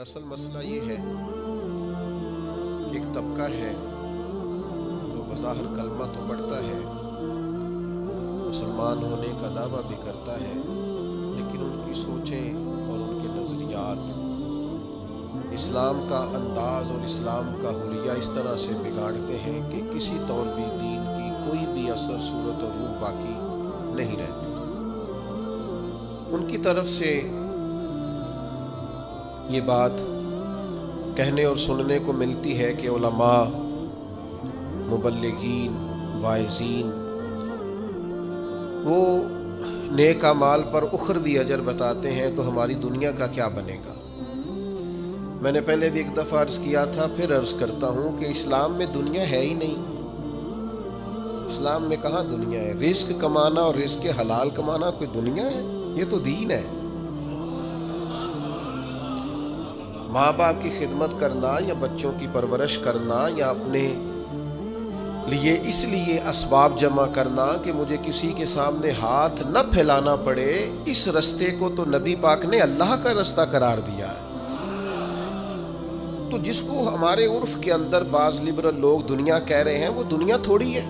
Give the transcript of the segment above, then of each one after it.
اصل مسئلہ یہ ہے کہ ایک طبقہ ہے جو بظاہر کلمہ تو پڑھتا ہے، مسلمان ہونے کا دعویٰ بھی کرتا ہے، لیکن ان کی سوچیں اور ان کے نظریات اسلام کا انداز اور اسلام کا حلیہ اس طرح سے بگاڑتے ہیں کہ کسی طور بھی دین کی کوئی بھی اثر صورت اور روح باقی نہیں رہتی۔ ان کی طرف سے یہ بات کہنے اور سننے کو ملتی ہے کہ علماء، مبلغین، واعظین وہ نیک اعمال پر اخروی اجر بتاتے ہیں، تو ہماری دنیا کا کیا بنے گا؟ میں نے پہلبھی ایک دفعہ عرض کیا تھا، پھر عرض کرتا ہوں کہ اسلام میں دنیا ہے ہی نہیں۔ اسلام میں کہاں دنیا ہے؟ رزق کمانا اور رزق حلال کمانا کوئی دنیا ہے؟ یہ تو دین ہے۔ ماں باپ کی خدمت کرنا یا بچوں کی پرورش کرنا یا اپنے لیے اس لیے اسباب جمع کرنا کہ مجھے کسی کے سامنے ہاتھ نہ پھیلانا پڑے، اس رستے کو تو نبی پاک نے اللہ کا رستہ قرار دیا ہے۔ تو جس کو ہمارے عرف کے اندر بعض لبرل لوگ دنیا کہہ رہے ہیں، وہ دنیا تھوڑی ہے،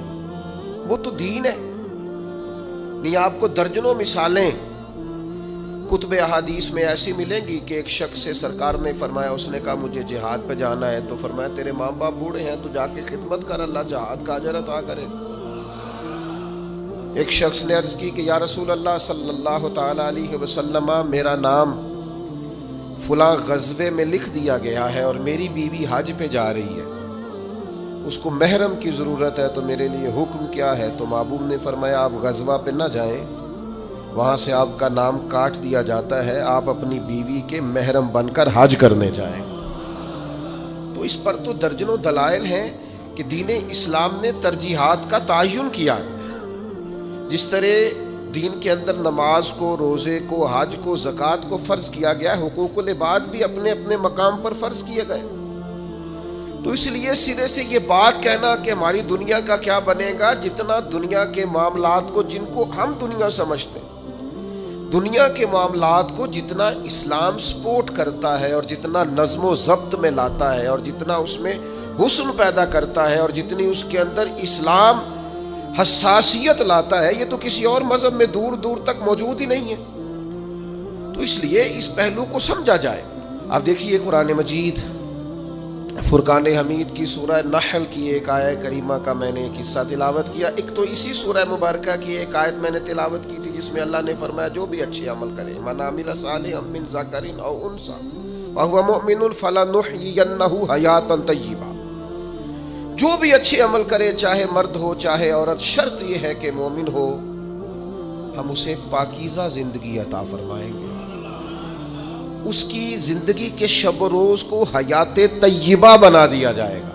وہ تو دین ہے۔ نہیں، آپ کو درجنوں مثالیں کتب احادیث میں ایسی ملیں گی کہ ایک شخص سے سرکار نے فرمایا، اس نے کہا مجھے جہاد پہ جانا ہے، تو فرمایا تیرے ماں باپ بوڑھے ہیں تو جا کے خدمت کر، اللہ جہاد کا اجر عطا کرے۔ ایک شخص نے عرض کی کہ یا رسول اللہ صلی اللہ تعالی علیہ وسلم، میرا نام فلاں غزوے میں لکھ دیا گیا ہے اور میری بیوی حج پہ جا رہی ہے، اس کو محرم کی ضرورت ہے، تو میرے لیے حکم کیا ہے؟ تو محبوب نے فرمایا آپ غزوہ پہ نہ جائیں، وہاں سے آپ کا نام کاٹ دیا جاتا ہے، آپ اپنی بیوی کے محرم بن کر حج کرنے جائیں۔ تو اس پر تو درجنوں دلائل ہیں کہ دین اسلام نے ترجیحات کا تعین کیا۔ جس طرح دین کے اندر نماز کو، روزے کو، حج کو، زکوٰۃ کو فرض کیا گیا ہے، حقوق العباد بھی اپنے اپنے مقام پر فرض کیے گئے۔ تو اس لیے سرے سے یہ بات کہنا کہ ہماری دنیا کا کیا بنے گا، جتنا دنیا کے معاملات کو، جن کو ہم دنیا سمجھتے ہیں، دنیا کے معاملات کو جتنا اسلام سپورٹ کرتا ہے اور جتنا نظم و ضبط میں لاتا ہے اور جتنا اس میں حسن پیدا کرتا ہے اور جتنی اس کے اندر اسلام حساسیت لاتا ہے، یہ تو کسی اور مذہب میں دور دور تک موجود ہی نہیں ہے۔ تو اس لیے اس پہلو کو سمجھا جائے۔ اب دیکھیے قرآن مجید فرقان حمید کی سورہ نحل کی ایک آیت کریمہ کا میں نے ایک حصہ تلاوت کیا۔ ایک تو اسی سورہ مبارکہ کی ایک آیت میں نے تلاوت کی تھی جس میں اللہ نے فرمایا جو بھی اچھے عمل کرے، من عمل صالحا من ذکر او انثی وهو مؤمن فلنحیینہ حیاتا طیبہ، جو بھی اچھے عمل کرے، چاہے مرد ہو چاہے عورت، شرط یہ ہے کہ مومن ہو، ہم اسے پاکیزہ زندگی عطا فرمائیں گے، اس کی زندگی کے شب و روز کو حیات طیبہ بنا دیا جائے گا۔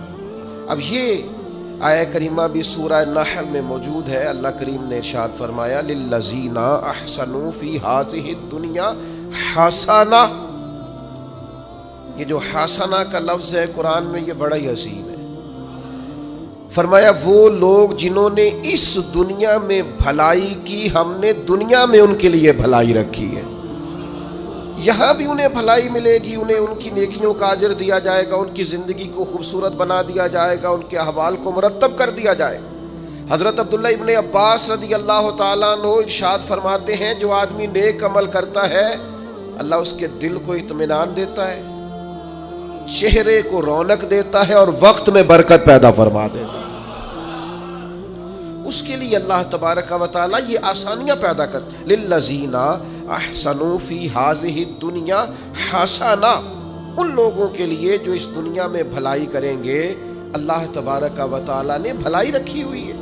اب یہ آیہ کریمہ بھی سورہ نحل میں موجود ہے۔ اللہ کریم نے ارشاد فرمایا للذین احسنوا فی ہذہ الدنیا حسنہ۔ یہ جو حسنہ کا لفظ ہے قرآن میں، یہ بڑا ہی حسین ہے۔ فرمایا وہ لوگ جنہوں نے اس دنیا میں بھلائی کی، ہم نے دنیا میں ان کے لیے بھلائی رکھی ہے، یہاں بھی انہیں بھلائی ملے گی، انہیں ان کی نیکیوں کا اجر دیا جائے گا، ان کی زندگی کو خوبصورت بنا دیا جائے گا، ان کے احوال کو مرتب کر دیا جائے۔ حضرت عبداللہ ابن عباس رضی اللہ تعالیٰ عنہ ارشاد فرماتے ہیں جو آدمی نیک عمل کرتا ہے، اللہ اس کے دل کو اطمینان دیتا ہے، چہرے کو رونق دیتا ہے اور وقت میں برکت پیدا فرما دیتا ہے۔ اس کے لیے اللہ تبارک و تعالیٰ یہ آسانیاں پیدا کر للذین احسنوا فی ہذہ الدنیا حسنہ، ان لوگوں کے لیے جو اس دنیا میں بھلائی کریں گے، اللہ تبارک و تعالیٰ نے بھلائی رکھی ہوئی ہے۔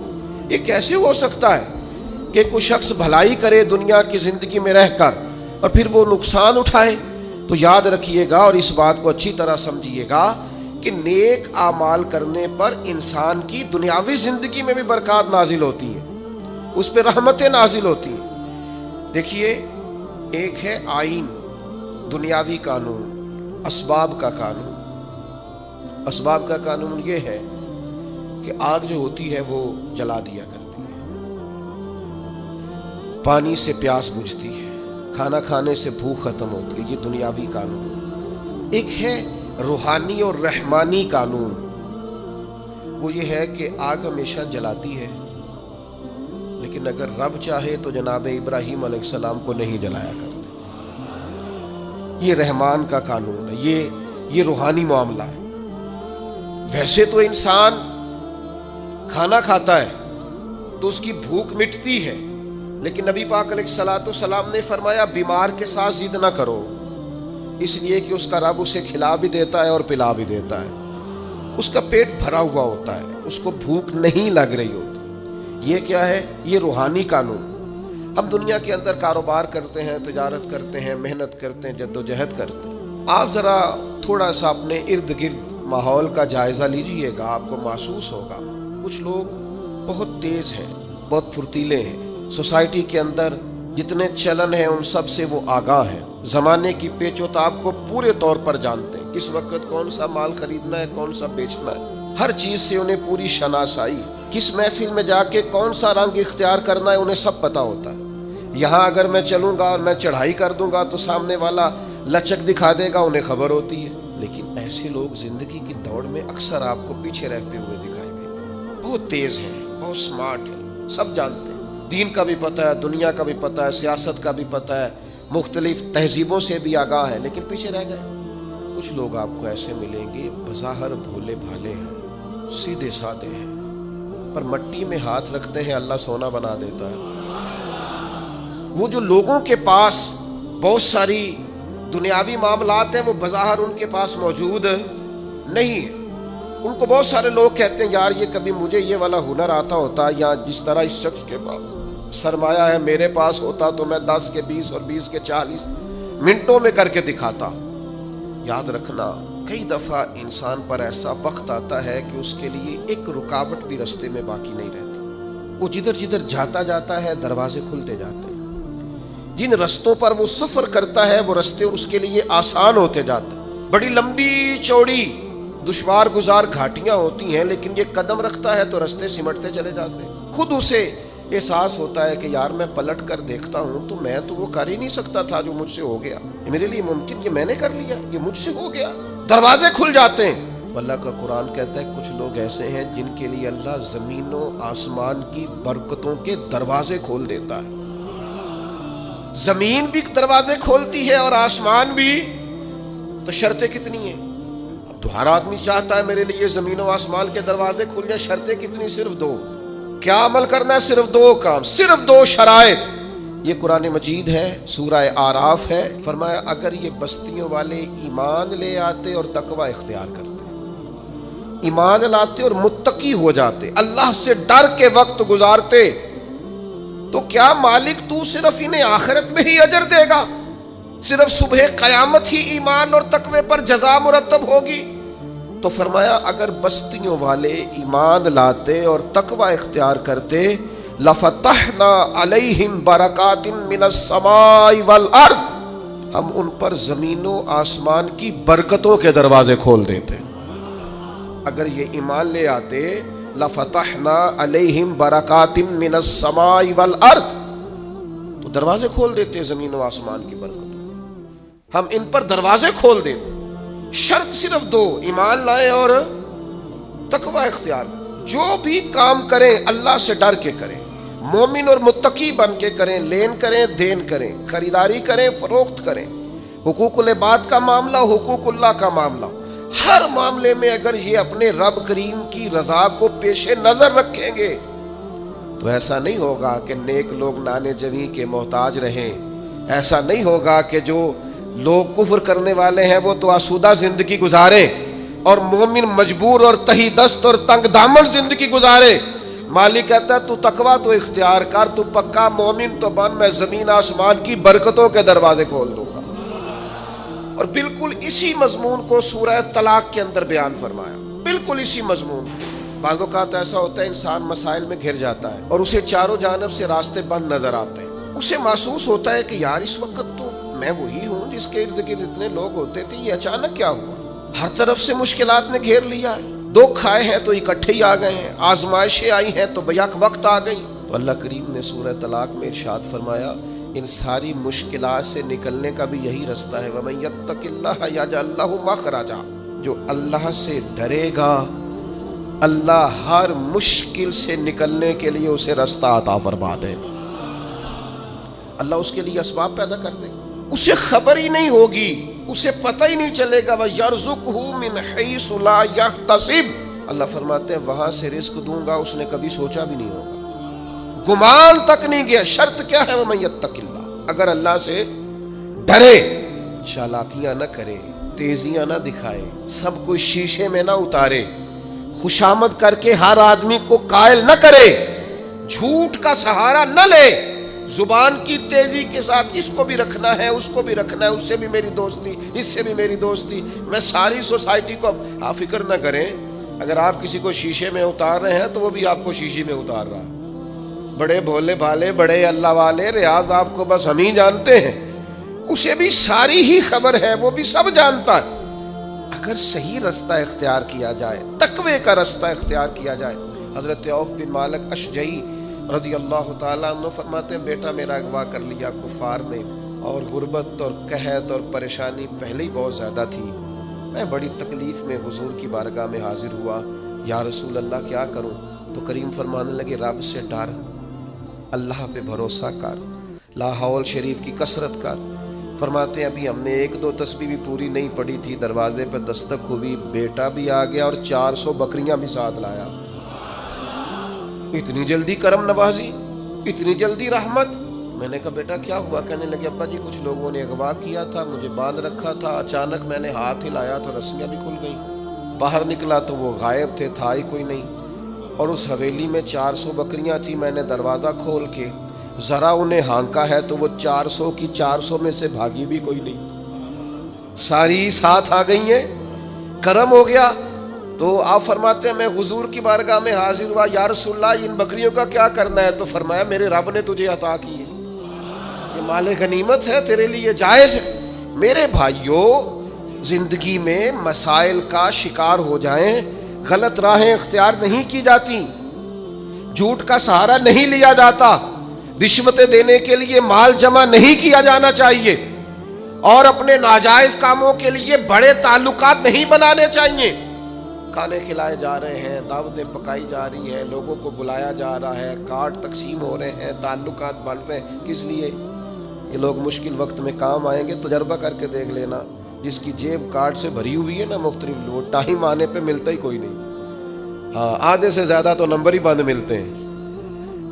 یہ کیسے ہو سکتا ہے کہ کوئی شخص بھلائی کرے دنیا کی زندگی میں رہ کر اور پھر وہ نقصان اٹھائے؟ تو یاد رکھیے گا اور اس بات کو اچھی طرح سمجھیے گا کہ نیک اعمال کرنے پر انسان کی دنیاوی زندگی میں بھی برکات نازل ہوتی ہیں، اس پہ رحمتیں نازل ہوتی ہیں۔ دیکھیے، ایک ہے آئین، دنیاوی قانون، اسباب کا قانون۔ اسباب کا قانون یہ ہے کہ آگ جو ہوتی ہے وہ جلا دیا کرتی ہے، پانی سے پیاس بجھتی ہے، کھانا کھانے سے بھوک ختم ہوتی ہے، یہ دنیاوی قانون۔ ایک ہے روحانی اور رحمانی قانون، وہ یہ ہے کہ آگ ہمیشہ جلاتی ہے، لیکن اگر رب چاہے تو جناب ابراہیم علیہ السلام کو نہیں جلایا کرتے۔ یہ رحمان کا قانون ہے، یہ روحانی معاملہ ہے۔ ویسے تو انسان کھانا کھاتا ہے تو اس کی بھوک مٹتی ہے، لیکن نبی پاک علیہ الصلوۃ والسلام نے فرمایا بیمار کے ساتھ ضد نہ کرو، اس لیے کہ اس کا رب اسے کھلا بھی دیتا ہے اور پلا بھی دیتا ہے، اس کا پیٹ بھرا ہوا ہوتا ہے، اس کو بھوک نہیں لگ رہی ہوتی۔ یہ کیا ہے؟ یہ روحانی قانون۔ ہم دنیا کے اندر کاروبار کرتے ہیں، تجارت کرتے ہیں، محنت کرتے ہیں، جدوجہد کرتے ہیں۔ آپ ذرا تھوڑا سا اپنے ارد گرد ماحول کا جائزہ لیجئے گا، آپ کو محسوس ہوگا کچھ لوگ بہت تیز ہیں، بہت پھرتیلے ہیں، سوسائٹی کے اندر جتنے چلن ہیں ان سب سے وہ آگاہ ہیں، زمانے کی پیچ و تاب کو پورے طور پر جانتے ہیں، کس وقت کون سا مال خریدنا ہے، کون سا بیچنا ہے، ہر چیز سے انہیں پوری شناسائی، کس محفل میں جا کے کون سا رنگ اختیار کرنا ہے انہیں سب پتا ہوتا ہے۔ یہاں اگر میں چلوں گا اور میں چڑھائی کر دوں گا تو سامنے والا لچک دکھا دے گا، انہیں خبر ہوتی ہے۔ لیکن ایسے لوگ زندگی کی دوڑ میں اکثر آپ کو پیچھے رہتے ہوئے دکھائی دیں گے۔ بہت تیز ہیں، بہت سمارٹ ہیں، سب جانتے ہیں، دین کا بھی پتہ ہے، دنیا کا بھی پتہ ہے، سیاست کا بھی پتہ ہے، مختلف تہذیبوں سے بھی آگاہ ہے، لیکن پیچھے رہ گئے۔ کچھ لوگ آپ کو ایسے ملیں گے بظاہر بھولے بھالے ہیں، سیدھے سادے ہیں، پر مٹی میں ہاتھ رکھتے ہیں اللہ سونا بنا دیتا ہے۔ وہ جو لوگوں کے پاس بہت ساری دنیاوی معاملات ہیں وہ بظاہر ان کے پاس موجود نہیں ہیں، ان کو بہت سارے لوگ کہتے ہیں یار یہ کبھی مجھے یہ والا ہنر آتا ہوتا، یا جس طرح اس شخص کے پاس سرمایہ ہے میرے پاس ہوتا تو میں 10 کے 20 اور 20 کے 40 منٹوں میں کر کے دکھاتا۔ یاد رکھنا کئی دفعہ انسان پر ایسا وقت آتا ہے کہ اس کے لیے ایک رکاوٹ بھی رستے میں باقی نہیں رہتی، وہ جدھر جدھر جاتا ہے دروازے کھلتے جاتے ہیں، جن رستوں پر وہ سفر کرتا ہے وہ رستے اس کے لیے آسان ہوتے جاتے ہیں۔ بڑی لمبی چوڑی دشوار گزار گھاٹیاں ہوتی ہیں، لیکن یہ قدم رکھتا ہے تو رستے سمٹتے چلے جاتے ہیں۔ خود اسے احساس ہوتا ہے کہ یار میں پلٹ کر دیکھتا ہوں تو میں تو وہ کر ہی نہیں سکتا تھا جو مجھ سے ہو گیا، یہ میرے لیے ممکن، یہ میں نے کر لیا، یہ مجھ سے ہو گیا، دروازے کھل جاتے ہیں۔ اللہ کا قرآن کہتا ہے کچھ لوگ ایسے ہیں جن کے لیے اللہ زمین و آسمان کی برکتوں کے دروازے کھول دیتا ہے۔ زمین بھی دروازے کھولتی ہے اور آسمان بھی، تو شرطیں کتنی ہیں؟ اب تو ہر آدمی چاہتا ہے میرے لیے زمین و آسمان کے دروازے کھل جائیں، شرطیں کتنی؟ صرف 2۔ کیا عمل کرنا ہے؟ صرف 2 کام، صرف 2 شرائط۔ یہ قرآن مجید ہے، سورہ اعراف ہے، فرمایا اگر یہ بستیوں والے ایمان لے آتے اور تقوی اختیار کرتے، ایمان لاتے اور متقی ہو جاتے، اللہ سے ڈر کے وقت گزارتے، تو کیا مالک تو صرف انہیں آخرت میں ہی اجر دے گا؟ صرف صبح قیامت ہی ایمان اور تقوی پر جزا مرتب ہوگی؟ تو فرمایا اگر بستیوں والے ایمان لاتے اور تقوی اختیار کرتے لفتحنا علیہم برکات من السماء والارض، ہم ان پر زمین و آسمان کی برکتوں کے دروازے کھول دیتے۔ اگر یہ ایمان لے آتے لفتحنا علیہم برکات من السماء والارض، تو دروازے کھول دیتے زمین و آسمان کی برکتوں، ہم ان پر دروازے کھول دیتے۔ شرط صرف 2، ایمان لائیں اور تقوی اختیار۔ جو بھی کام کریں اللہ سے ڈر کے کریں، مومن اور متقی بن کے کریں، لین کریں دین کریں، خریداری کریں فروخت کریں، حقوق العباد کا معاملہ، حقوق اللہ کا معاملہ، ہر معاملے میں اگر یہ اپنے رب کریم کی رضا کو پیش نظر رکھیں گے تو ایسا نہیں ہوگا کہ نیک لوگ نانے جویں کے محتاج رہیں، ایسا نہیں ہوگا کہ جو لوگ کفر کرنے والے ہیں وہ تو آسودہ زندگی گزاریں اور مومن مجبور اور تہی دست اور تنگ دامن زندگی گزارے۔ مالک کہتا ہے تو تقوی تو اختیار کر، تو پکا مومن تو بن، میں زمین آسمان کی برکتوں کے دروازے کھول دوں گا۔ اور بالکل اسی مضمون کو سورہ طلاق کے اندر بیان فرمایا، بالکل اسی مضمون۔ بعض اوقات ایسا ہوتا ہے انسان مسائل میں گھر جاتا ہے اور اسے چاروں جانب سے راستے بند نظر آتے ہیں، اسے محسوس ہوتا ہے کہ یار اس وقت تو میں وہی ہوں جس کے ارد گرد اتنے لوگ ہوتے تھے، یہ اچانک کیا ہوا؟ ہر طرف سے مشکلات نے گھیر لیا ہے، دکھ آئے ہیں تو اکٹھے ہی آ گئے ہیں، آزمائشیں آئی ہیں تو بیک وقت آ گئی۔ تو اللہ کریم نے سورہ طلاق میں ارشاد فرمایا ان ساری مشکلات سے نکلنے کا بھی یہی رستہ ہے وَمَن يَتَّقِ اللَّهَ يَجْعَل لَّهُ مَخْرَجًا، جو اللہ سے ڈرے گا اللہ ہر مشکل سے نکلنے کے لیے اسے رستہ عطا فرما دے، اللہ اس کے لیے اسباب پیدا کر دے، اسے خبر ہی نہیں ہوگی، اسے پتہ ہی نہیں چلے گا وَيَرْزُقْهُ مِنْ حَيْثُ لَا يَحْتَسِبُ، اللہ فرماتے ہیں وہاں سے رزق دوں گا اس نے کبھی سوچا بھی نہیں ہوگا، گمان تک نہیں گیا۔ شرط کیا ہے وَمَن يَتَّقِ اللَّهَ، اگر اللہ سے ڈرے، چالاکیاں نہ کرے، تیزیاں نہ دکھائے، سب کچھ شیشے میں نہ اتارے، خوشامد کر کے ہر آدمی کو قائل نہ کرے، جھوٹ کا سہارا نہ لے، زبان کی تیزی کے ساتھ اس کو بھی رکھنا ہے اس کو بھی رکھنا ہے، اس سے بھی میری دوستی اس سے بھی میری دوستی، میں ساری سوسائٹی کو، آپ فکر نہ کریں اگر آپ کسی کو شیشے میں اتار رہے ہیں تو وہ بھی آپ کو شیشے میں اتار رہا ہے، بڑے بھولے بھالے بڑے اللہ والے ریاض آپ کو بس ہم ہی جانتے ہیں، اسے بھی ساری ہی خبر ہے، وہ بھی سب جانتا ہے۔ اگر صحیح رستہ اختیار کیا جائے، تقوی کا رستہ اختیار کیا جائے، حضرت عوف بن مالک اشجعی رضی اللہ تعالیٰ عنہ فرماتے ہیں بیٹا میرا اغوا کر لیا کفار نے، اور غربت اور قحط اور پریشانی پہلے ہی بہت زیادہ تھی، میں بڑی تکلیف میں حضور کی بارگاہ میں حاضر ہوا، یا رسول اللہ کیا کروں؟ تو کریم فرمانے لگے رب سے ڈر، اللہ پہ بھروسہ کر، لا حول شریف کی کثرت کر۔ فرماتے ہیں ابھی ہم نے 1-2 تسبیح بھی پوری نہیں پڑھی تھی، دروازے پہ دستک ہوئی، بیٹا بھی آ گیا اور 400 بکریاں بھی ساتھ لایا۔ اتنی جلدی کرم نوازی، اتنی جلدی رحمت؟ میں نے کہا بیٹا کیا ہوا؟ کہنے لگے ابا جی کچھ لوگوں نے اغوا کیا تھا، مجھے باندھ رکھا تھا، اچانک میں نے ہاتھ ہلایا تو رسیاں بھی کھل گئیں، باہر نکلا تو وہ غائب تھے، تھا ہی کوئی نہیں، اور اس حویلی میں 400 بکریاں تھیں، میں نے دروازہ کھول کے ذرا انہیں ہانکا ہے تو وہ 400 کی 400 میں سے بھاگی بھی کوئی نہیں، ساری ساتھ آ گئی ہیں، کرم ہو گیا۔ تو آپ فرماتے ہیں میں حضور کی بارگاہ میں حاضر ہوا، یا رسول اللہ ان بکریوں کا کیا کرنا ہے؟ تو فرمایا میرے رب نے تجھے عطا کی ہے، یہ مال غنیمت ہے، تیرے لیے جائز ہے۔ میرے بھائیوں، زندگی میں مسائل کا شکار ہو جائیں، غلط راہیں اختیار نہیں کی جاتی، جھوٹ کا سہارا نہیں لیا جاتا، رشوتیں دینے کے لیے مال جمع نہیں کیا جانا چاہیے، اور اپنے ناجائز کاموں کے لیے بڑے تعلقات نہیں بنانے چاہیے۔ کھانے کھلائے جا رہے ہیں، دعوتیں پکائی جا رہی ہیں، لوگوں کو بلایا جا رہا ہے، کارڈ تقسیم ہو رہے ہیں، تعلقات بن رہے ہیں، کس لیے؟ یہ لوگ مشکل وقت میں کام آئیں گے، تجربہ کر کے دیکھ لینا، جس کی جیب کارڈ سے بھری ہوئی ہے نا مختلف، وہ ٹائم آنے پہ ملتا ہی کوئی نہیں، ہاں آدھے سے زیادہ تو نمبر ہی بند ملتے ہیں۔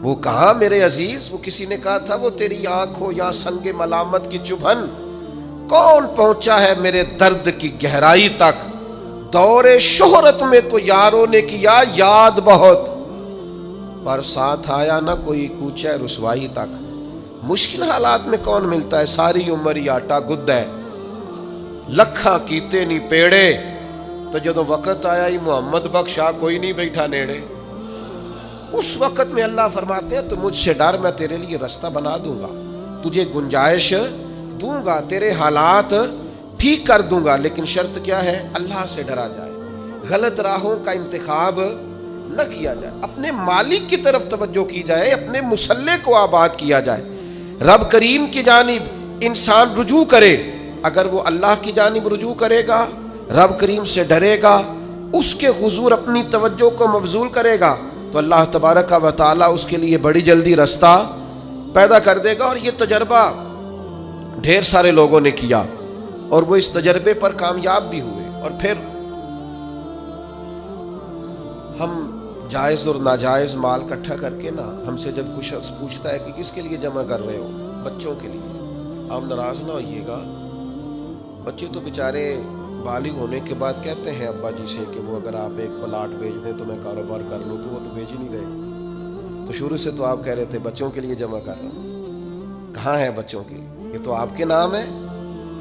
وہ کہاں میرے عزیز، وہ کسی نے کہا تھا وہ تیری آنکھ ہو یا سنگ ملامت کی چبھن، کون پہنچا ہے میرے درد کی گہرائی تک، دور شہرت میں تو یاروں نے کیا یاد بہت، پر ساتھ آیا نہ کوئی کوچہ رسوائی تک۔ مشکل حالات میں کون ملتا ہے، ساری عمر ہی آٹا گد ہے، لکھاں کیتے نہیں پیڑے، تو جدو وقت آیا ہی محمد بخشا کوئی نہیں بیٹھا نیڑے، اس وقت میں اللہ فرماتے ہیں تو مجھ سے ڈر، میں تیرے لیے رستہ بنا دوں گا، تجھے گنجائش دوں گا، تیرے حالات ٹھیک کر دوں گا، لیکن شرط کیا ہے؟ اللہ سے ڈرا جائے، غلط راہوں کا انتخاب نہ کیا جائے، اپنے مالک کی طرف توجہ کی جائے، اپنے مسلح کو آباد کیا جائے، رب کریم کی جانب انسان رجوع کرے۔ اگر وہ اللہ کی جانب رجوع کرے گا، رب کریم سے ڈرے گا، اس کے حضور اپنی توجہ کو مبذول کرے گا، تو اللہ تبارک و تعالیٰ اس کے لیے بڑی جلدی رستہ پیدا کر دے گا۔ اور یہ تجربہ ڈھیر سارے لوگوں نے کیا، اور وہ اس تجربے پر کامیاب بھی ہوئے۔ اور پھر ہم جائز اور ناجائز مال اکٹھا کر کے نا، ہم سے جب کوئی شخص پوچھتا ہے کہ کس کے لیے جمع کر رہے ہو؟ بچوں کے لیے، آپ ناراض نہ ہوئیے گا، بچے تو بیچارے بالغ ہونے کے بعد کہتے ہیں ابا جی سے کہ وہ اگر آپ ایک پلاٹ بیچ دیں تو میں کاروبار کر لوں، تو وہ تو بیچ نہیں رہے، تو شروع سے تو آپ کہہ رہے تھے بچوں کے لیے جمع کر رہا ہوں، کہاں ہے بچوں کے لیے؟ یہ تو آپ کے نام ہے،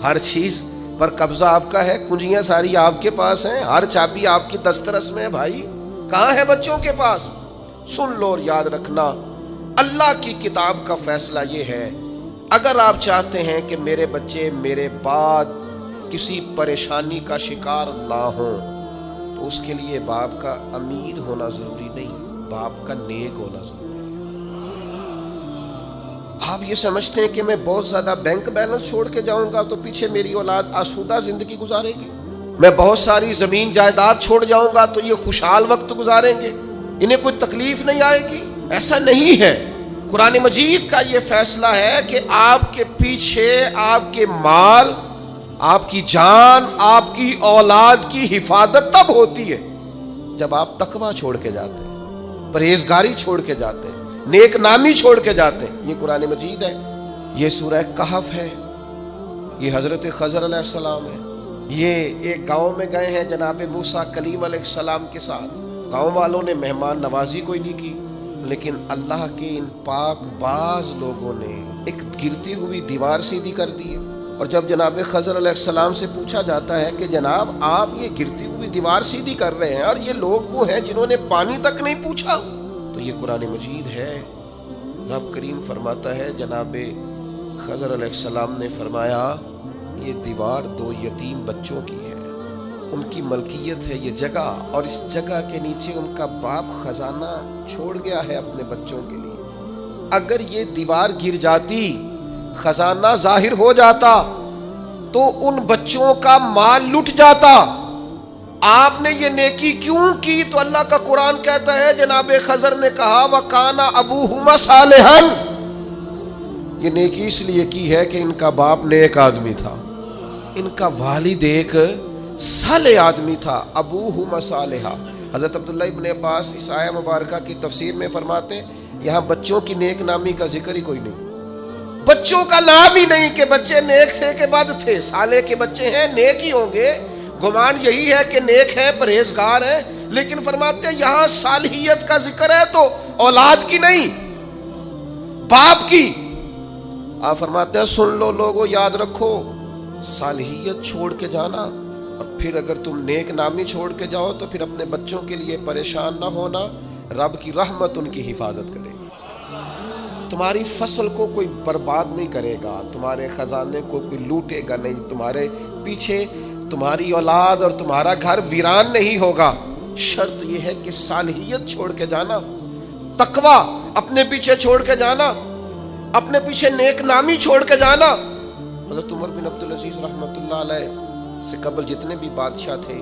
ہر چیز پر قبضہ آپ کا ہے، کنجیاں ساری آپ کے پاس ہیں، ہر چابی آپ کی دسترس میں ہے، بھائی کہاں ہے بچوں کے پاس؟ سن لو اور یاد رکھنا، اللہ کی کتاب کا فیصلہ یہ ہے، اگر آپ چاہتے ہیں کہ میرے بچے میرے بعد کسی پریشانی کا شکار نہ ہوں، تو اس کے لیے باپ کا امیر ہونا ضروری نہیں، باپ کا نیک ہونا ضروری ہے۔ آپ یہ سمجھتے ہیں کہ میں بہت زیادہ بینک بیلنس چھوڑ کے جاؤں گا تو پیچھے میری اولاد آسودہ زندگی گزارے گی؟ میں بہت ساری زمین جائیداد چھوڑ جاؤں گا تو یہ خوشحال وقت گزاریں گے، انہیں کوئی تکلیف نہیں آئے گی؟ ایسا نہیں ہے۔ قرآن مجید کا یہ فیصلہ ہے کہ آپ کے پیچھے آپ کے مال، آپ کی جان، آپ کی اولاد کی حفاظت تب ہوتی ہے جب آپ تقوی چھوڑ کے جاتے ہیں، پرہیزگاری چھوڑ کے جاتے ہیں، نیک نامی چھوڑ کے جاتے ہیں۔ یہ قرآن مجید ہے، یہ سورہ کہف ہے، یہ حضرت خضر علیہ السلام ہے۔ یہ ایک گاؤں میں گئے ہیں جناب موسیٰ کلیم علیہ السلام کے ساتھ، گاؤں والوں نے مہمان نوازی کوئی نہیں کی، لیکن اللہ کے ان پاک باز لوگوں نے ایک گرتی ہوئی دیوار سیدھی کر دی۔ اور جب جناب خضر علیہ السلام سے پوچھا جاتا ہے کہ جناب آپ یہ گرتی ہوئی دیوار سیدھی کر رہے ہیں اور یہ لوگ وہ ہیں جنہوں نے پانی تک نہیں پوچھا، تو یہ قرآن مجید ہے۔ رب کریم فرماتا ہے جناب خضر علیہ السلام نے فرمایا یہ دیوار 2 یتیم بچوں کی ہے، ان کی ملکیت ہے یہ جگہ، اور اس جگہ کے نیچے ان کا باپ خزانہ چھوڑ گیا ہے اپنے بچوں کے لیے۔ اگر یہ دیوار گر جاتی، خزانہ ظاہر ہو جاتا تو ان بچوں کا مال لٹ جاتا۔ آپ نے یہ نیکی کیوں کی؟ تو اللہ کا قرآن کہتا ہے جناب خضر نے کہا وَكَانَ أَبُوهُمَا صَالِحًا، یہ نیکی اس لیے کی ہے کہ ان کا باپ نیک آدمی تھا، ان کا والد ایک صالح آدمی تھا۔ ابوہما صالحا۔ حضرت عبداللہ ابن عباس اس آیہ مبارکہ کی تفسیر میں فرماتے ہیں یہاں بچوں کی نیک نامی کا ذکر ہی کوئی نہیں، بچوں کا نام ہی نہیں کہ بچے نیک تھے کہ بد تھے۔ صالح کے بچے ہیں، نیک ہی ہوں گے، گمان یہی ہے کہ نیک ہیں، پرہیزگار ہیں، لیکن فرماتے ہیں یہاں صالحیت کا ذکر ہے تو اولاد کی نہیں، باپ کی۔ آپ فرماتے ہیں سن لو لوگوں، یاد رکھو، صالحیت چھوڑ کے جانا اور پھر اگر تم نیک نامی چھوڑ کے جاؤ تو پھر اپنے بچوں کے لیے پریشان نہ ہونا، رب کی رحمت ان کی حفاظت کرے گی۔ تمہاری فصل کو کوئی برباد نہیں کرے گا، تمہارے خزانے کو کوئی لوٹے گا نہیں، تمہارے پیچھے تمہاری اولاد اور تمہارا گھر ویران نہیں ہوگا۔ شرط یہ ہے کہ صالحیت چھوڑ کے جانا، تقوی اپنے پیچھے چھوڑ کے جانا، اپنے پیچھے نیک نامی چھوڑ کے جانا۔ حضرت عمر بن عبدالعزیز رحمۃ اللہ علیہ سے قبل جتنے بھی بادشاہ تھے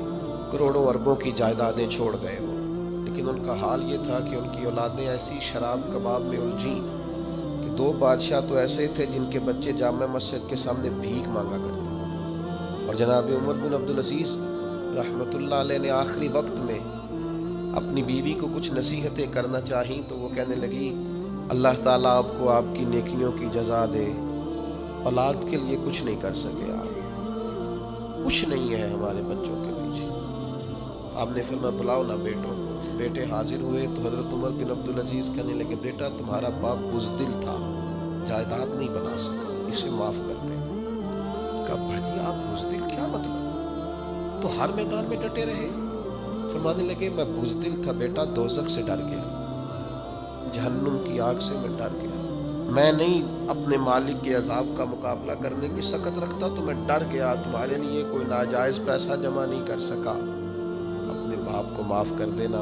کروڑوں اربوں کی جائیدادیں چھوڑ گئے وہ، لیکن ان کا حال یہ تھا کہ ان کی اولادیں ایسی شراب کباب میں الجھیں کہ 2 بادشاہ تو ایسے تھے جن کے بچے جامع مسجد کے سامنے بھیک مانگا کرتے، اور جناب عمر بن عبدالعزیز رحمۃ اللہ علیہ نے آخری وقت میں اپنی بیوی کو کچھ نصیحتیں کرنا چاہیں تو وہ کہنے لگی اللہ تعالیٰ آپ کو آپ کی نیکیوں کی جزا دے، اولاد کے لیے کچھ نہیں کر سکے آپ، کچھ نہیں ہے ہمارے بچوں کے پیچھے۔ آپ نے فرمایا بلاؤ نہ بیٹوں کو، تو بیٹے حاضر ہوئے تو حضرت عمر بن عبدالعزیز کہنے لگے بیٹا تمہارا باپ بزدل تھا، جائیداد نہیں بنا سکا، اسے معاف کر دیں۔ کہا بھاجی آپ بزدل کیا مطلب؟ تو ہر میدان میں ڈٹے رہے۔ فرمانے لگے میں بزدل تھا بیٹا، دوزخ سے ڈر گیا، جہنم کی آگ سے میں ڈر گیا، میں نہیں اپنے مالک کے عذاب کا مقابلہ کرنے کی سخت رکھتا تو میں ڈر گیا، تمہارے لیے کوئی ناجائز پیسہ جمع نہیں کر سکا، اپنے باپ کو معاف کر دینا،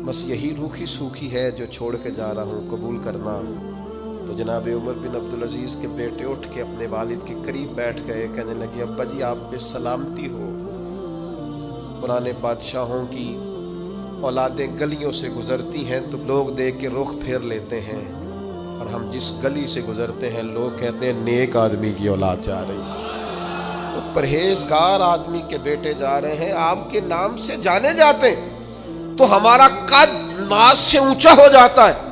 بس یہی روکھی سوکھی ہے جو چھوڑ کے جا رہا ہوں، قبول کرنا۔ تو جناب عمر بن عبدالعزیز کے بیٹے اٹھ کے اپنے والد کے قریب بیٹھ گئے، کہنے لگے ابا جی آپ پہ سلامتی ہو، پرانے بادشاہوں کی اولادیں گلیوں سے گزرتی ہیں تو لوگ دیکھ کے رخ پھیر لیتے ہیں، اور ہم جس گلی سے گزرتے ہیں لوگ کہتے ہیں نیک آدمی کی اولاد جا رہی ہے، تو پرہیزگار آدمی کے بیٹے جا رہے ہیں، آپ کے نام سے جانے جاتے ہیں تو ہمارا قد ناز سے اونچا ہو جاتا ہے،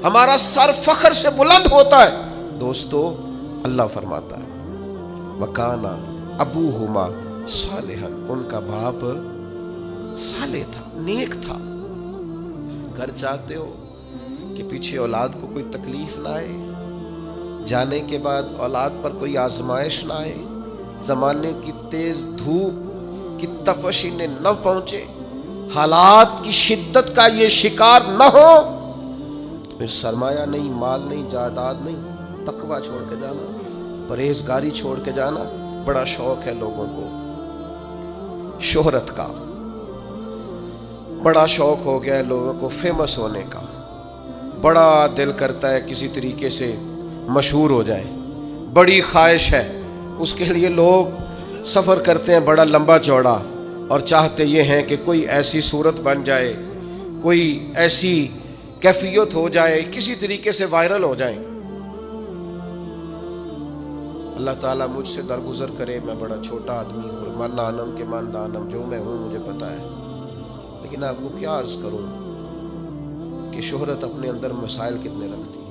ہمارا سر فخر سے بلند ہوتا ہے۔ دوستو اللہ فرماتا ہے وَكَانَ أَبُوهُمَا صَالِحًا، ان کا باپ صالح تھا، نیک تھا۔ گھر چاہتے ہو کہ پیچھے اولاد کو کوئی تکلیف نہ آئے، جانے کے بعد اولاد پر کوئی آزمائش نہ آئے، زمانے کی تیز دھوپ کی تپش انہیں نہ پہنچے، حالات کی شدت کا یہ شکار نہ ہو، تو پھر سرمایہ نہیں، مال نہیں، جائیداد نہیں، تقوی چھوڑ کے جانا، پرہیزگاری چھوڑ کے جانا۔ بڑا شوق ہے لوگوں کو شہرت کا، بڑا شوق ہو گیا ہے لوگوں کو فیمس ہونے کا، بڑا دل کرتا ہے کسی طریقے سے مشہور ہو جائیں، بڑی خواہش ہے، اس کے لیے لوگ سفر کرتے ہیں بڑا لمبا چوڑا، اور چاہتے یہ ہیں کہ کوئی ایسی صورت بن جائے، کوئی ایسی کیفیت ہو جائے، کسی طریقے سے وائرل ہو جائیں۔ اللہ تعالیٰ مجھ سے درگزر کرے، میں بڑا چھوٹا آدمی ہوں، من آنم کے من دانم، جو میں ہوں مجھے پتا ہے، لیکن آپ کو کیا عرض کروں کہ شہرت اپنے اندر مسائل کتنے رکھتی ہے۔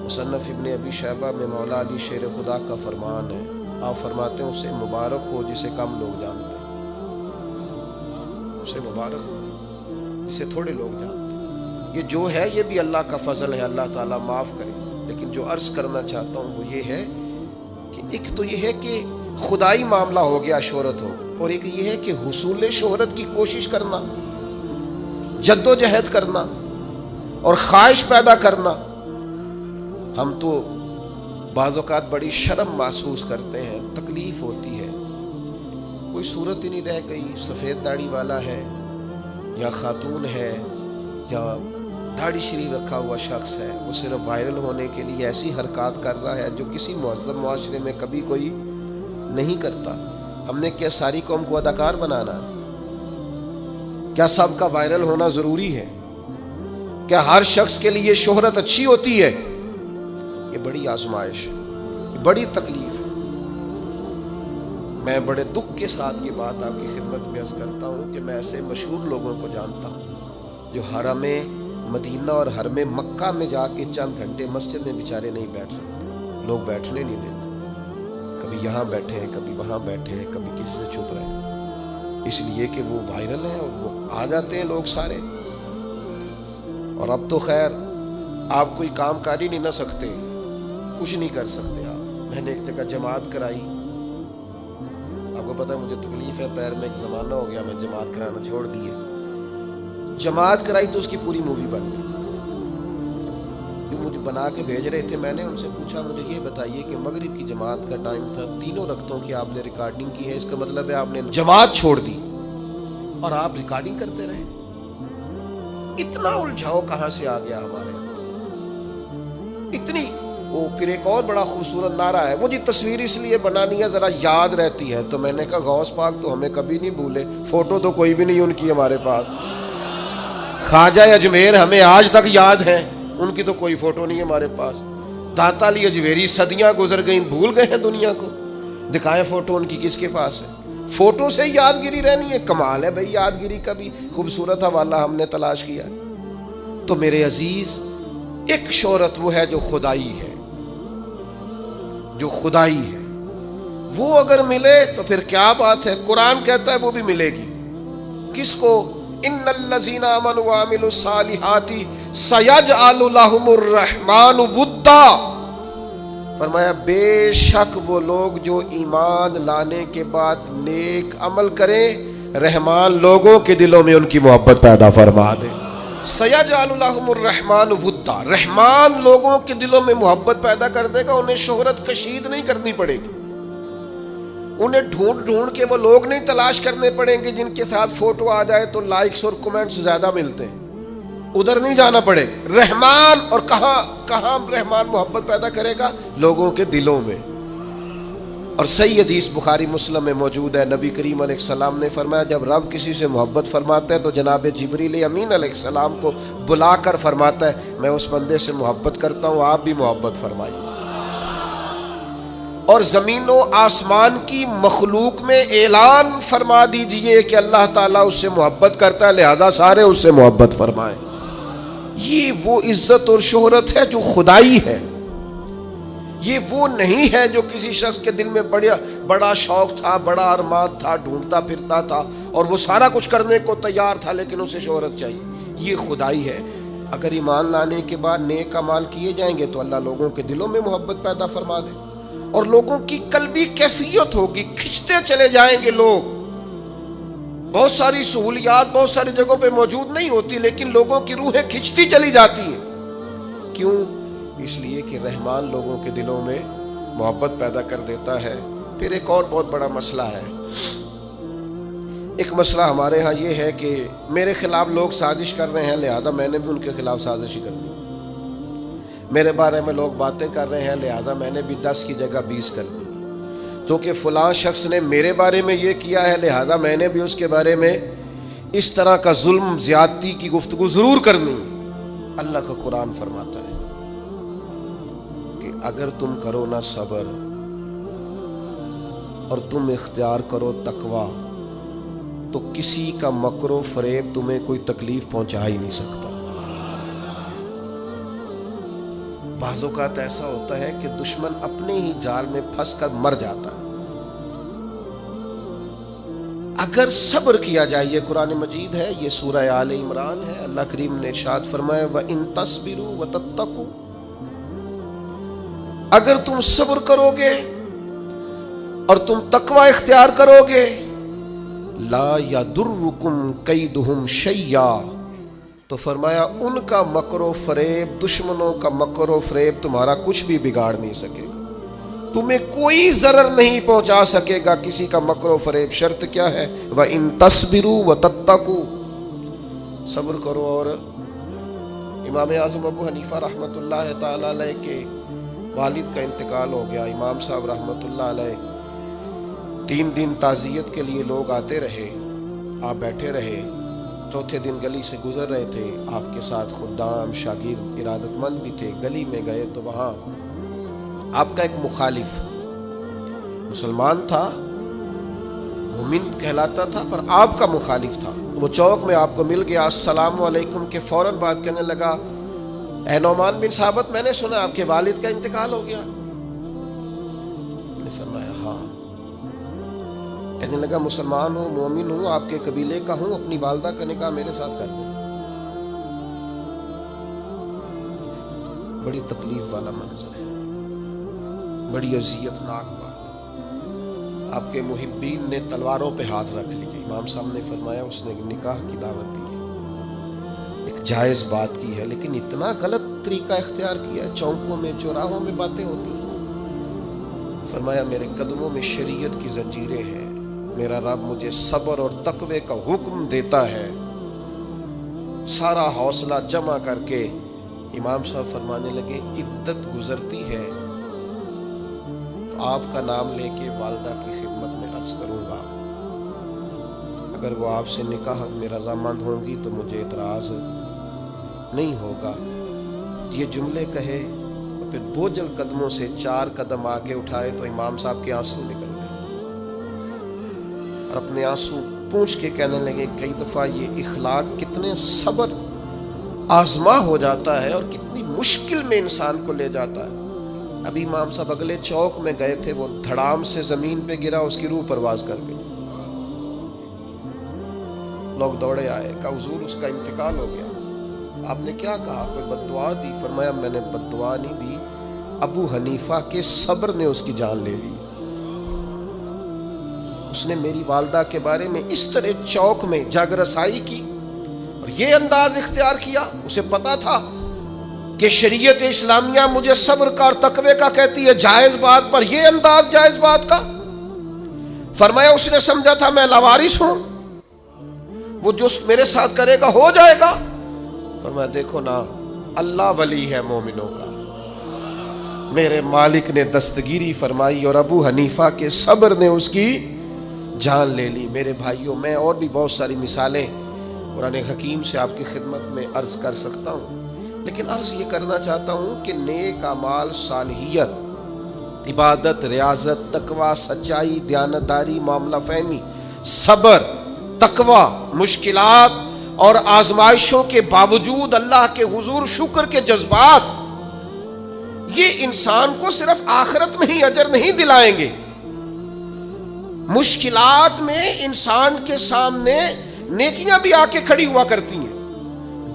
مصنف ابن ابی شیبہ میں مولا علی شیر خدا کا فرمان ہے، آپ فرماتے ہیں اسے مبارک ہو جسے کم لوگ جانتے ہیں، اسے مبارک ہو جسے تھوڑے لوگ جانتے ہیں۔ یہ جو ہے یہ بھی اللہ کا فضل ہے، اللہ تعالیٰ معاف کرے، لیکن جو عرض کرنا چاہتا ہوں وہ یہ ہے کہ ایک تو یہ ہے کہ خدائی معاملہ ہو گیا شہرت ہو، اور ایک یہ ہے کہ حصول شہرت کی کوشش کرنا، جد و جہد کرنا اور خواہش پیدا کرنا۔ ہم تو بعض اوقات بڑی شرم محسوس کرتے ہیں، تکلیف ہوتی ہے، کوئی صورت ہی نہیں رہ گئی، سفید داڑھی والا ہے یا خاتون ہے یا داڑھی شریف رکھا ہوا شخص ہے، وہ صرف وائرل ہونے کے لیے ایسی حرکات کر رہا ہے جو کسی مہذب معاشرے میں کبھی کوئی نہیں کرتا۔ ہم نے کیا ساری قوم کو اداکار بنانا؟ کیا سب کا وائرل ہونا ضروری ہے؟ کیا ہر شخص کے لیے شہرت اچھی ہوتی ہے؟ یہ بڑی آزمائش، یہ بڑی تکلیف۔ میں بڑے دکھ کے ساتھ یہ بات آپ کی خدمت میں عرض کرتا ہوں کہ میں ایسے مشہور لوگوں کو جانتا ہوں جو حرم مدینہ اور حرم مکہ میں جا کے چند گھنٹے مسجد میں بیچارے نہیں بیٹھ سکتے، لوگ بیٹھنے نہیں دیتے، کبھی یہاں بیٹھے ہیں، کبھی وہاں بیٹھے ہیں، کبھی کسی سے چھپ رہے ہیں، اس لیے کہ وہ وائرل ہیں اور وہ آ جاتے ہیں لوگ سارے۔ اور اب تو خیر آپ کوئی کام کر ہی نہیں نہ سکتے، کچھ نہیں کر سکتے آپ۔ میں نے ایک جگہ جماعت کرائی، آپ کو پتہ ہے مجھے تکلیف ہے، پیر میں ایک زمانہ ہو گیا میں جماعت کرانا چھوڑ دیے۔ جماعت کرائی تو اس کی پوری مووی بن گئی، جو مجھے بنا کے بھیج رہے تھے، میں نے ان سے پوچھا مجھے یہ بتائیے کہ مغرب کی جماعت کا ٹائم تھا، تینوں رکعتوں کی آپ نے ریکارڈنگ کی ہے، اس کا مطلب ہے آپ نے جماعت چھوڑ دی اور آپ ریکارڈنگ کرتے رہے؟ اتنا الجھاؤ کہاں سے آ گیا ہمارے اندر؟ اتنی وہ پھر ایک اور بڑا خوبصورت نعرہ ہے، وہ جی تصویر اس لیے بنانی ہے ذرا یاد رہتی ہے، تو میں نے کہا غوث پاک تو ہمیں کبھی نہیں بھولے، فوٹو تو کوئی بھی نہیں ان کی ہمارے پاس، خواجہ اجمیر ہمیں آج تک یاد ہیں، ان کی تو کوئی فوٹو نہیں ہمارے پاس، داتا علی اجمیری صدیاں گزر گئیں، بھول گئے ہیں دنیا کو، دکھائیں فوٹو ان کی کس کے پاس ہے؟ فوٹو سے یادگیری رہنی ہے؟ کمال ہے بھئی، یادگیری کا بھی خوبصورت حوالہ ہم نے تلاش کیا۔ تو میرے عزیز، ایک شہرت وہ ہے جو خدائی ہے، جو خدائی ہے، وہ اگر ملے تو پھر کیا بات ہے، قرآن کہتا ہے وہ بھی ملے گی۔ کس کو؟ ان الذین آمنوا وعملوا الصالحات سیجعل لهم الرحمن ودا، فرمایا بے شک وہ لوگ جو ایمان لانے کے بعد نیک عمل کریں، رحمان لوگوں کے دلوں میں ان کی محبت پیدا فرما دے۔ سیجعل لهم الرحمن ودا، رحمان لوگوں کے دلوں میں محبت پیدا کر دے گا، انہیں شہرت کشید نہیں کرنی پڑے گی، انہیں ڈھونڈ ڈھونڈ کے وہ لوگ نہیں تلاش کرنے پڑیں گے جن کے ساتھ فوٹو آ جائے تو لائکس اور کومنٹس زیادہ ملتے ہیں، ادھر نہیں جانا پڑے۔ رحمان، اور کہاں رحمان محبت پیدا کرے گا؟ لوگوں کے دلوں میں۔ اور صحیح حدیث بخاری مسلم میں موجود ہے، نبی کریم علیہ السلام نے فرمایا جب رب کسی سے محبت فرماتا ہے تو جناب جبریل امین علیہ السلام کو بلا کر فرماتا ہے میں اس بندے سے محبت کرتا ہوں، آپ بھی محبت فرمائیے۔ اور زمین و آسمان کی مخلوق میں اعلان فرما دیجئے کہ اللہ تعالیٰ اس سے محبت کرتا ہے، لہذا سارے اس سے محبت فرمائیں۔ یہ وہ عزت اور شہرت ہے جو خدائی ہے، یہ وہ نہیں ہے جو کسی شخص کے دل میں بڑا شوق تھا، بڑا ارمان تھا، ڈھونڈتا پھرتا تھا اور وہ سارا کچھ کرنے کو تیار تھا لیکن اسے شہرت چاہیے۔ یہ خدائی ہے۔ اگر ایمان لانے کے بعد نیک اعمال کیے جائیں گے تو اللہ لوگوں کے دلوں میں محبت پیدا فرما دے اور لوگوں کی قلبی کیفیت ہوگی، کھنچتے چلے جائیں گے لوگ۔ بہت ساری سہولیات بہت ساری جگہوں پہ موجود نہیں ہوتی لیکن لوگوں کی روحیں کھنچتی چلی جاتی ہیں۔ کیوں؟ اس لیے کہ رحمان لوگوں کے دلوں میں محبت پیدا کر دیتا ہے۔ پھر ایک اور بہت بڑا مسئلہ ہے، ایک مسئلہ ہمارے ہاں یہ ہے کہ میرے خلاف لوگ سازش کر رہے ہیں، لہذا میں نے بھی ان کے خلاف سازش ہی کرنی، میرے بارے میں لوگ باتیں کر رہے ہیں لہٰذا میں نے بھی 10 کی جگہ 20 کر دی، کیونکہ فلاں شخص نے میرے بارے میں یہ کیا ہے لہٰذا میں نے بھی اس کے بارے میں اس طرح کا ظلم زیادتی کی گفتگو ضرور کرنی۔ اللہ کا قرآن فرماتا ہے کہ اگر تم کرو نا صبر اور تم اختیار کرو تقوی تو کسی کا مکر و فریب تمہیں کوئی تکلیف پہنچا ہی نہیں سکتا۔ بعض اوقات ایسا ہوتا ہے کہ دشمن اپنے ہی جال میں پھنس کر مر جاتا ہے۔ اگر صبر کیا جائے، یہ قرآن مجید ہے، یہ سورہ آل عمران ہے، اللہ کریم نے ارشاد فرمایا وَإِن تَصْبِرُوا وَتَتَّقُوا، اگر تم صبر کرو گے اور تم تقوی اختیار کرو گے لا یضرکم کیدہم شیئا، تو فرمایا ان کا مکر و فریب، دشمنوں کا مکر و فریب تمہارا کچھ بھی بگاڑ نہیں سکے گا، تمہیں کوئی ضرر نہیں پہنچا سکے گا کسی کا مکر و فریب۔ شرط کیا ہے؟ وَإِن تَصْبِرُوا وَتَتَّقُوا، صبر کرو۔ اور امام اعظم ابو حنیفہ رحمۃ اللہ تعالی علیہ کے والد کا انتقال ہو گیا۔ امام صاحب رحمۃ اللہ علیہ 3 دن تعزیت کے لیے لوگ آتے رہے، آپ بیٹھے رہے، چوتھے دن گلی سے گزر رہے تھے، آپ کے ساتھ خدام شاگرد ارادت مند بھی تھے، گلی میں گئے تو وہاں آپ کا ایک مخالف مسلمان تھا، مومن کہلاتا تھا، پر آپ کا مخالف تھا، وہ چوک میں آپ کو مل گیا، السلام علیکم کے فوراً بات کرنے لگا، اے نعمان بن ثابت میں نے سنا آپ کے والد کا انتقال ہو گیا۔ میں نے فرمایا ہاں۔ کہنے لگا مسلمان ہوں، مومن ہوں، آپ کے قبیلے کا ہوں، اپنی والدہ کا نکاح میرے ساتھ کر دیں۔ بڑی تکلیف والا منظر ہے، بڑی اذیت ناک بات۔ آپ کے محبین نے تلواروں پہ ہاتھ رکھ لیے، امام صاحب نے فرمایا اس نے نکاح کی دعوت دی ہے، ایک جائز بات کی ہے، لیکن اتنا غلط طریقہ اختیار کیا ہے، چوکوں میں چوراہوں میں باتیں ہوتی ہیں۔ فرمایا میرے قدموں میں شریعت کی زنجیریں ہیں، میرا رب مجھے صبر اور تقوی کا حکم دیتا ہے۔ سارا حوصلہ جمع کر کے امام صاحب فرمانے لگے عدت گزرتی ہے تو آپ کا نام لے کے والدہ کی خدمت میں عرض کروں گا، اگر وہ آپ سے نکاح میں رضامند ہوں گی تو مجھے اعتراض نہیں ہوگا۔ یہ جملے کہے اور پھر بوجھل قدموں سے 4 قدم آگے اٹھائے تو امام صاحب کے آنسو نکل گئے اور اپنے آنسو پونچھ کے کہنے لگے کئی دفعہ یہ اخلاق کتنے صبر آزما ہو جاتا ہے اور کتنی مشکل میں انسان کو لے جاتا ہے۔ ابھی امام صاحب اگلے چوک میں گئے تھے، وہ دھڑام سے زمین پہ گرا، اس کی روح پرواز کر گئی۔ لوگ دوڑے آئے، کہا حضور اس کا انتقال ہو گیا۔ آپ نے کیا کہا؟ کوئی بد دعا دی؟ فرمایا میں نے بد دعا نہیں دی، ابو حنیفہ کے صبر نے اس کی جان لے لی۔ اس نے میری والدہ کے بارے میں اس طرح چوک میں جگ رسائی کی اور یہ انداز اختیار کیا، اسے پتا تھا کہ شریعت اسلامیہ مجھے صبر کا اور تقوی کا کہتی ہے جائز بات پر، یہ انداز جائز بات کا۔ فرمایا اس نے سمجھا تھا میں لاوارث ہوں، وہ جو میرے ساتھ کرے گا ہو جائے گا۔ فرمایا دیکھو نا، اللہ ولی ہے مومنوں کا، میرے مالک نے دستگیری فرمائی اور ابو حنیفہ کے صبر نے اس کی جان لے لی۔ میرے بھائیوں، میں اور بھی بہت ساری مثالیں قرآن حکیم سے آپ کی خدمت میں عرض کر سکتا ہوں، لیکن عرض یہ کرنا چاہتا ہوں کہ نیک اعمال، صالحیت، عبادت، ریاضت، تقوی، سچائی، دیانتداری، معاملہ فہمی، صبر، تقوی، مشکلات اور آزمائشوں کے باوجود اللہ کے حضور شکر کے جذبات، یہ انسان کو صرف آخرت میں ہی اجر نہیں دلائیں گے، مشکلات میں انسان کے سامنے نیکیاں بھی آ کے کھڑی ہوا کرتی ہیں،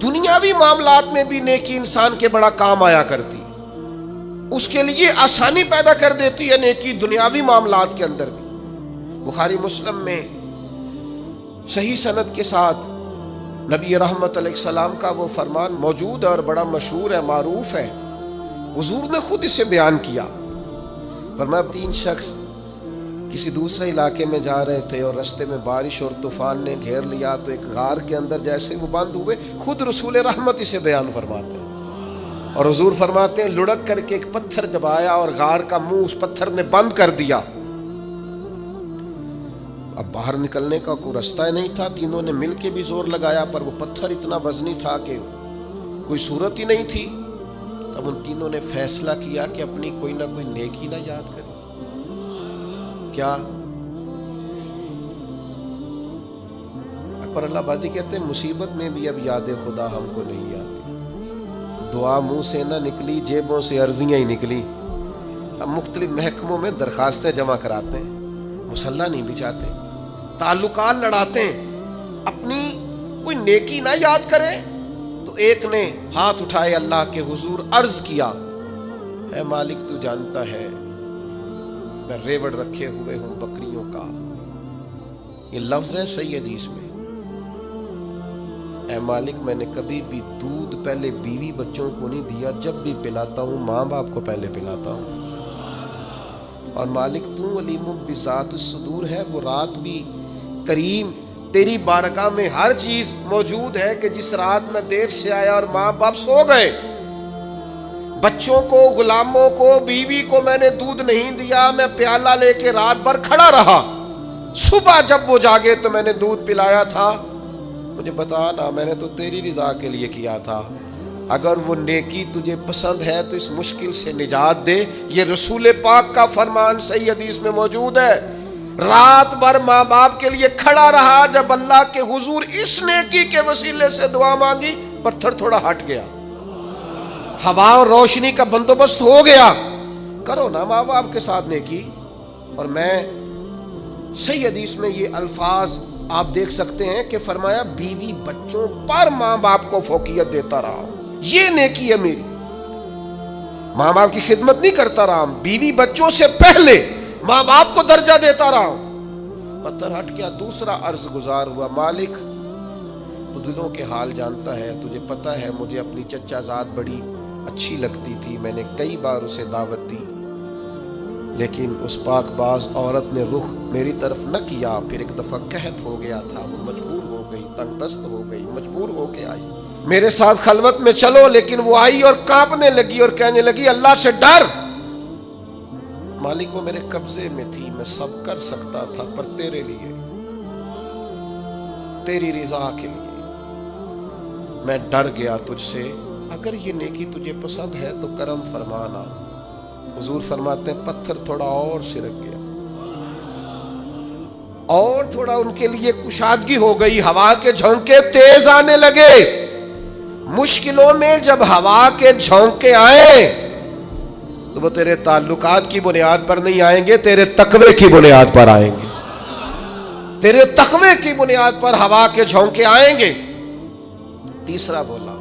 دنیاوی معاملات میں بھی نیکی انسان کے بڑا کام آیا کرتی، اس کے لیے آسانی پیدا کر دیتی ہے نیکی دنیاوی معاملات کے اندر بھی۔ بخاری مسلم میں صحیح سند کے ساتھ نبی رحمت علیہ السلام کا وہ فرمان موجود ہے اور بڑا مشہور ہے، معروف ہے، حضور نے خود اسے بیان کیا۔ فرمایا 3 شخص کسی دوسرے علاقے میں جا رہے تھے اور رستے میں بارش اور طوفان نے گھیر لیا، تو ایک غار کے اندر جیسے وہ بند ہوئے، خود رسول رحمت اسے بیان فرماتے ہیں۔ اور حضور فرماتے ہیں لڑک کر کے ایک پتھر جب آیا اور غار کا منہ اس پتھر نے بند کر دیا، اب باہر نکلنے کا کوئی راستہ ہی نہیں تھا. تینوں نے مل کے بھی زور لگایا پر وہ پتھر اتنا وزنی تھا کہ کوئی صورت ہی نہیں تھی. تب ان تینوں نے فیصلہ کیا کہ اپنی کوئی نہ کوئی نیکی نہ یاد کرے. کیا؟ پر اللہ بادی کہتے ہیں مصیبت میں بھی اب یاد خدا ہم کو نہیں آتی. دعا منہ سے نہ نکلی، جیبوں سے عرضیاں ہی نکلی. ہم مختلف محکموں میں درخواستیں جمع کراتے ہیں، مصلح نہیں بچھاتے، تعلقات لڑاتے ہیں، اپنی کوئی نیکی نہ یاد کرے. تو ایک نے ہاتھ اٹھائے اللہ کے حضور، عرض کیا اے مالک تو جانتا ہے میں ریوڑ رکھے ہوئے ہوں بکریوں کا. یہ لفظ ہے صحیح حدیث میں. اے مالک میں نے کبھی بھی دودھ پہلے بیوی بچوں کو نہیں دیا، جب بھی پلاتا ہوں ماں باپ کو پہلے پلاتا ہوں. اور مالک تو علیم بذات الصدور ہے، وہ رات بھی کریم تیری بارگاہ میں ہر چیز موجود ہے کہ جس رات میں دیر سے آیا اور ماں باپ سو گئے، بچوں کو، غلاموں کو، بیوی کو میں نے دودھ نہیں دیا، میں پیالہ لے کے رات بھر کھڑا رہا، صبح جب وہ جاگے تو میں نے دودھ پلایا تھا. مجھے بتا نا، میں نے تو تیری رضا کے لیے کیا تھا. اگر وہ نیکی تجھے پسند ہے تو اس مشکل سے نجات دے. یہ رسول پاک کا فرمان صحیح حدیث میں موجود ہے. رات بھر ماں باپ کے لیے کھڑا رہا، جب اللہ کے حضور اس نیکی کے وسیلے سے دعا مانگی پتھر تھوڑا ہٹ گیا، ہوا اور روشنی کا بندوبست ہو گیا. کرو نا ماں باپ کے ساتھ نیکی. اور میں صحیح حدیث میں یہ الفاظ آپ دیکھ سکتے ہیں کہ فرمایا بیوی بچوں پر ماں باپ کو فوقیت دیتا رہا ہوں، یہ نیکی ہے میری. ماں باپ کی خدمت نہیں کرتا رہا ہوں، بیوی بچوں سے پہلے ماں باپ کو درجہ دیتا رہا ہوں. پتھر ہٹ گیا. دوسرا عرض گزار ہوا، مالک تو دلوں کے حال جانتا ہے، تجھے پتا ہے مجھے اپنی چچا زاد بڑی اچھی لگتی تھی، میں نے کئی بار اسے دعوت دی، لیکن اس پاک باز عورت نے رخ میری طرف نہ کیا. پھر ایک دفعہ قحط ہو گیا تھا، وہ مجبور ہو گئی، تنگ دست ہو گئی، مجبور ہو کے آئی. میرے ساتھ خلوت میں چلو، لیکن وہ آئی اور کانپنے لگی اور کہنے لگی اللہ سے ڈر. مالک وہ میرے قبضے میں تھی، میں سب کر سکتا تھا، پر تیرے لیے، تیری رضا کے لیے میں ڈر گیا تجھ سے. اگر یہ نیکی تجھے پسند ہے تو کرم فرمانا. حضور فرماتے ہیں پتھر تھوڑا اور سرک گیا، اور تھوڑا ان کے لیے کشادگی ہو گئی. ہوا کے جھونکے تیز آنے لگے. مشکلوں میں جب ہوا کے جھونکے آئیں تو وہ تیرے تعلقات کی بنیاد پر نہیں آئیں گے، تیرے تقوی کی بنیاد پر آئیں گے. تیرے تقوی کی بنیاد پر ہوا کے جھونکے آئیں گے. تیسرا بولا،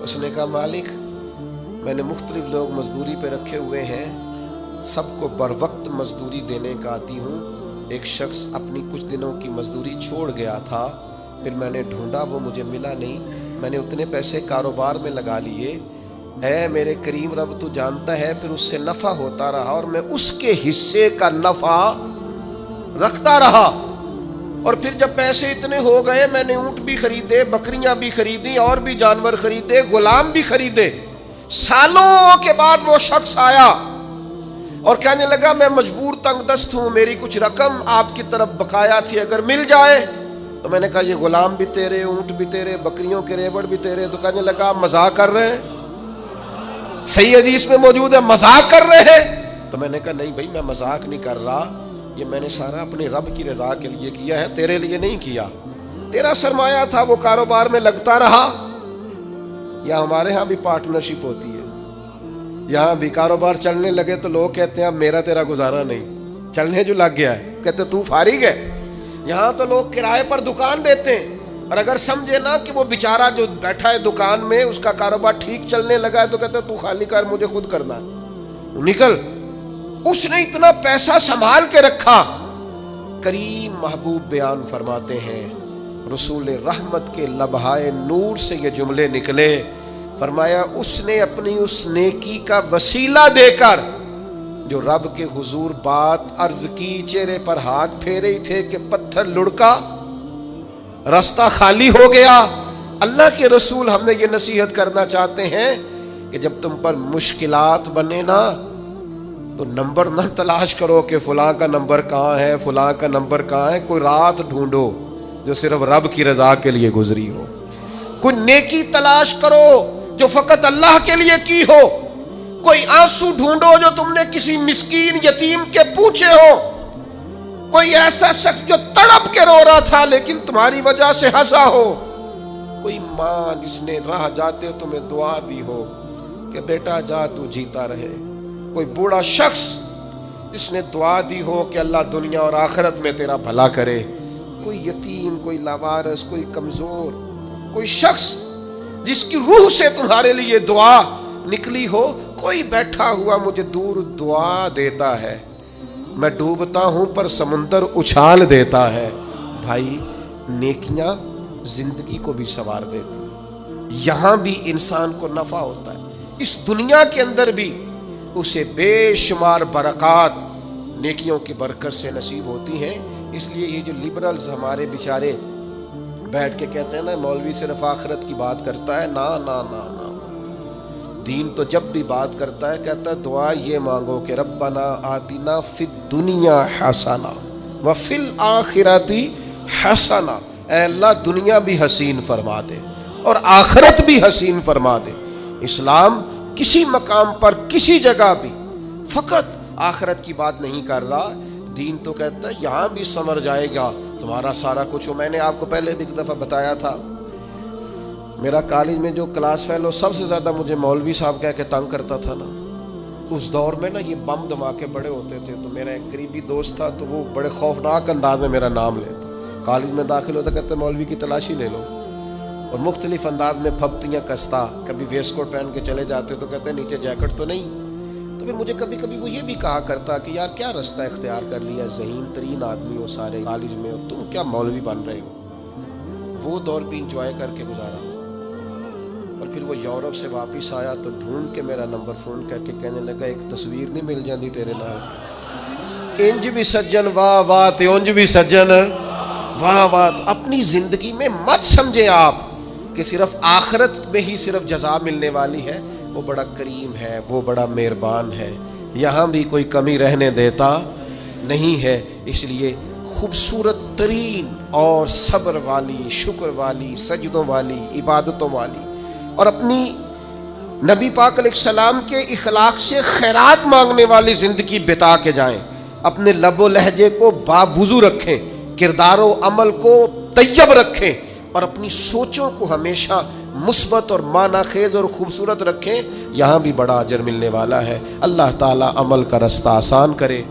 اس نے کہا مالک میں نے مختلف لوگ مزدوری پہ رکھے ہوئے ہیں، سب کو بر وقت مزدوری دینے کا آتی ہوں. ایک شخص اپنی کچھ دنوں کی مزدوری چھوڑ گیا تھا، پھر میں نے ڈھونڈا، وہ مجھے ملا نہیں. میں نے اتنے پیسے کاروبار میں لگا لیے. اے میرے کریم رب تو جانتا ہے، پھر اس سے نفع ہوتا رہا اور میں اس کے حصے کا نفع رکھتا رہا. اور پھر جب پیسے اتنے ہو گئے، میں نے اونٹ بھی خریدے، بکریاں بھی خریدی، اور بھی جانور خریدے، غلام بھی خریدے. سالوں کے بعد وہ شخص آیا اور کہنے لگا میں مجبور تنگ دست ہوں، میری کچھ رقم آپ کی طرف بقایا تھی، اگر مل جائے. تو میں نے کہا یہ غلام بھی تیرے، اونٹ بھی تیرے، بکریوں کے ریوڑ بھی تیرے. تو کہنے لگا آپ مذاق کر رہے ہیں، صحیح حدیث میں موجود ہے مذاق کر رہے ہیں. تو میں نے کہا نہیں بھائی میں مذاق نہیں کر رہا، یہ میں نے سارا اپنے رب کی رضا کے لیے کیا ہے، تیرے لیے نہیں کیا. تیرا سرمایہ تھا وہ کاروبار میں لگتا رہا. یا ہمارے ہاں بھی پارٹنرشپ ہوتی ہے، یہاں بھی کاروبار چلنے لگے تو لوگ کہتے ہیں اب میرا تیرا گزارا نہیں، چلنے جو لگ گیا ہے، کہتے تو فارغ ہے. یہاں تو لوگ کرائے پر دکان دیتے ہیں، اور اگر سمجھے نا کہ وہ بیچارہ جو بیٹھا ہے دکان میں اس کا کاروبار ٹھیک چلنے لگا ہے تو کہتے تو خالی کر، مجھے خود کرنا ہے، نکل. اس نے اتنا پیسہ سنبھال کے رکھا. کریم محبوب بیان فرماتے ہیں، رسول رحمت کے لبہائے نور سے یہ جملے نکلے. فرمایا اس نے اپنی اس نیکی کا وسیلہ دے کر جو رب کے حضور بات عرض کی، چہرے پر ہاتھ پھیرے ہی تھے کہ پتھر لڑکا، راستہ خالی ہو گیا. اللہ کے رسول ہمیں یہ نصیحت کرنا چاہتے ہیں کہ جب تم پر مشکلات بنے نا تو نمبر نہ تلاش کرو کہ فلاں کا نمبر کہاں ہے، فلاں کا نمبر کہاں ہے. کوئی رات ڈھونڈو جو صرف رب کی رضا کے لیے گزری ہو. کوئی نیکی تلاش کرو جو فقط اللہ کے لیے کی ہو. کوئی آنسو ڈھونڈو جو تم نے کسی مسکین یتیم کے پوچھے ہو. کوئی ایسا شخص جو تڑپ کے رو رہا تھا لیکن تمہاری وجہ سے ہنسا ہو. کوئی ماں جس نے راہ جاتے تمہیں دعا دی ہو کہ بیٹا جا تو جیتا رہے. کوئی بوڑھا شخص جس نے دعا دی ہو کہ اللہ دنیا اور آخرت میں تیرا بھلا کرے. کوئی یتیم، کوئی لاوارث، کوئی کمزور، کوئی شخص جس کی روح سے تمہارے لیے دعا نکلی ہو. کوئی بیٹھا ہوا مجھے دور دعا دیتا ہے، میں ڈوبتا ہوں پر سمندر اچھال دیتا ہے. بھائی نیکیاں زندگی کو بھی سنوار دیتی. یہاں بھی انسان کو نفع ہوتا ہے، اس دنیا کے اندر بھی اسے بے شمار برکات نیکیوں کی برکت سے نصیب ہوتی ہیں. اس لیے یہ جو لبرلز ہمارے بیچارے بیٹھ کے کہتے ہیں نا مولوی صرف آخرت کی بات کرتا ہے، نا نا نا نا. دین تو جب بھی بات کرتا ہے کہتا ہے دعا یہ مانگو کہ ربنا آتنا فی الدنیا حسنہ وفی الآخرۃ حسنہ. اے اللہ دنیا بھی حسین فرما دے اور آخرت بھی حسین فرما دے. اسلام کسی مقام پر کسی جگہ بھی فقط آخرت کی بات نہیں کر رہا. دین تو کہتا ہے یہاں بھی سمر جائے گا تمہارا سارا کچھ ہو. میں نے آپ کو پہلے بھی ایک دفعہ بتایا تھا میرا کالج میں جو کلاس فیلو سب سے زیادہ مجھے مولوی صاحب کہہ کے تنگ کرتا تھا نا، اس دور میں نا یہ بم دھماکے بڑے ہوتے تھے. تو میرا ایک قریبی دوست تھا تو وہ بڑے خوفناک انداز میں میرا نام لیتا. کالج میں داخل ہوتا کہتے مولوی کی تلاشی لے لو، اور مختلف انداز میں پھپتیاں کستا. کبھی ویسٹ کوٹ پہن کے چلے جاتے تو کہتے نیچے جیکٹ تو نہیں. تو پھر مجھے کبھی کبھی وہ یہ بھی کہا کرتا کہ یار کیا رستہ اختیار کر لیا، ذہین ترین آدمی ہو سارے کالج میں، اور تم کیا مولوی بن رہے ہو. وہ دور بھی انجوائے کر کے گزارا. اور پھر وہ یورپ سے واپس آیا تو ڈھونڈ کے میرا نمبر فون کر کے کہنے لگا ایک تصویر نہیں مل جاتی تیرے نال. انج بھی سجن واہ واہ تے انج بھی سجن واہ واہ. اپنی زندگی میں مت سمجھیں آپ کہ صرف آخرت میں ہی صرف جزا ملنے والی ہے. وہ بڑا کریم ہے، وہ بڑا مہربان ہے، یہاں بھی کوئی کمی رہنے دیتا نہیں ہے. اس لیے خوبصورت ترین اور صبر والی، شکر والی، سجدوں والی، عبادتوں والی اور اپنی نبی پاک علیہ السلام کے اخلاق سے خیرات مانگنے والی زندگی بتا کے جائیں. اپنے لب و لہجے کو باوضو رکھیں، کردار و عمل کو طیب رکھیں، اور اپنی سوچوں کو ہمیشہ مثبت اور معنی خیز اور خوبصورت رکھیں. یہاں بھی بڑا اجر ملنے والا ہے. اللہ تعالی عمل کا رستہ آسان کرے.